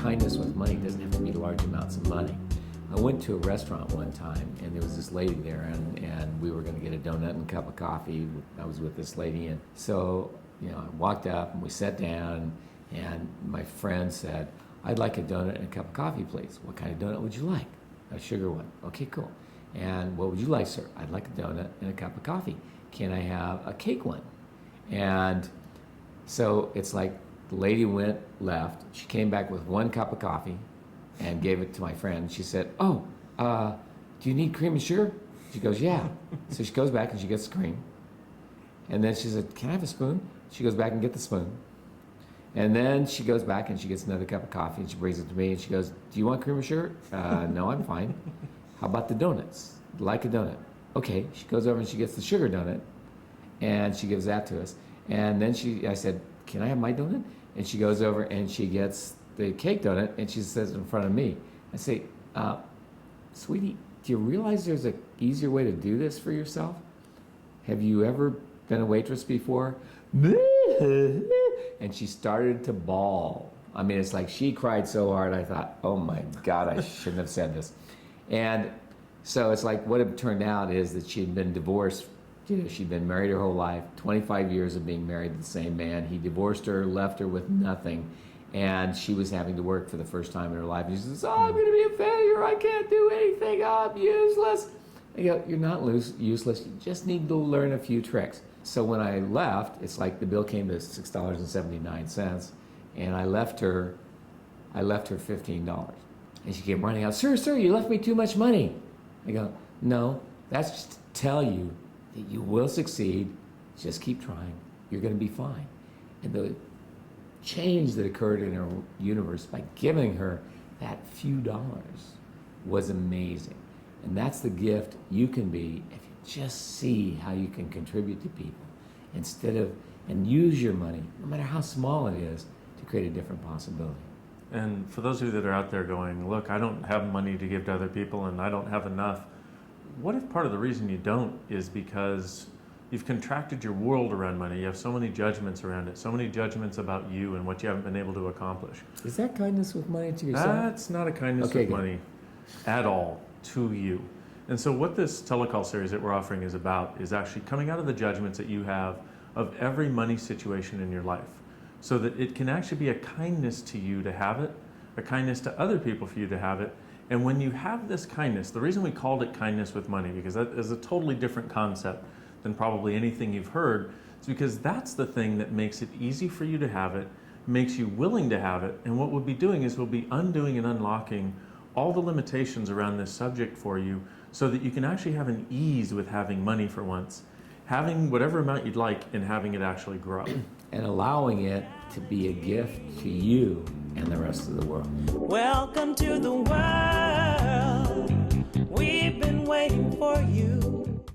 kindness with money doesn't have to be large amounts of money. I went to a restaurant one time, and there was this lady there, and we were going to get a donut and a cup of coffee. I was with this lady, and so I walked up and we sat down, and my friend said, "I'd like a donut and a cup of coffee, please." "What kind of donut would you like?" "A sugar one." "Okay, cool." "And what would you like, sir?" "I'd like a donut and a cup of coffee." "Can I have a cake one?" And so it's like the lady left. She came back with one cup of coffee and gave it to my friend. She said, "Oh, do you need cream and sugar?" She goes, "Yeah." So she goes back and she gets the cream. And then she said, "Can I have a spoon?" She goes back and gets the spoon. And then she goes back and she gets another cup of coffee and she brings it to me and she goes, "Do you want cream or sugar?" "No, I'm fine." "How about the donuts? Like a donut?" "Okay." She goes over and she gets the sugar donut and she gives that to us. And then I said, "Can I have my donut?" And she goes over and she gets the cake donut and she says it in front of me. I say, "Sweetie, do you realize there's an easier way to do this for yourself? Have you ever been a waitress before?" And she started to bawl. I mean, it's like she cried so hard, I thought, oh my God, I shouldn't have said this. And so it's like what it turned out is that she had been divorced. She'd been married her whole life, 25 years of being married to the same man. He divorced her, left her with nothing, and she was having to work for the first time in her life. And she says, "Oh, I'm going to be a failure. I can't do anything. I'm useless." I go, "You're not useless. You just need to learn a few tricks." So when I left, it's like the bill came to $6.79, and I left her $15. And she came running out, "Sir, you left me too much money." I go, "No, that's just to tell you that you will succeed. Just keep trying. You're going to be fine." And the change that occurred in her universe by giving her that few dollars was amazing. And that's the gift you can be if you just see how you can contribute to people and use your money, no matter how small it is, to create a different possibility. And for those of you that are out there going, "Look, I don't have money to give to other people and I don't have enough," what if part of the reason you don't is because you've contracted your world around money? You have so many judgments around it, so many judgments about you and what you haven't been able to accomplish. Is that kindness with money to yourself? That's not a kindness with money at all to you. And so what this telecall series that we're offering is about is actually coming out of the judgments that you have of every money situation in your life, so that it can actually be a kindness to you to have it, a kindness to other people for you to have it. And when you have this kindness, the reason we called it kindness with money, because that is a totally different concept than probably anything you've heard, is because that's the thing that makes it easy for you to have it, makes you willing to have it. And what we'll be doing is we'll be undoing and unlocking all the limitations around this subject for you, so that you can actually have an ease with having money for once, having whatever amount you'd like and having it actually grow. And allowing it to be a gift to you and the rest of the world. Welcome to the world. We've been waiting for you.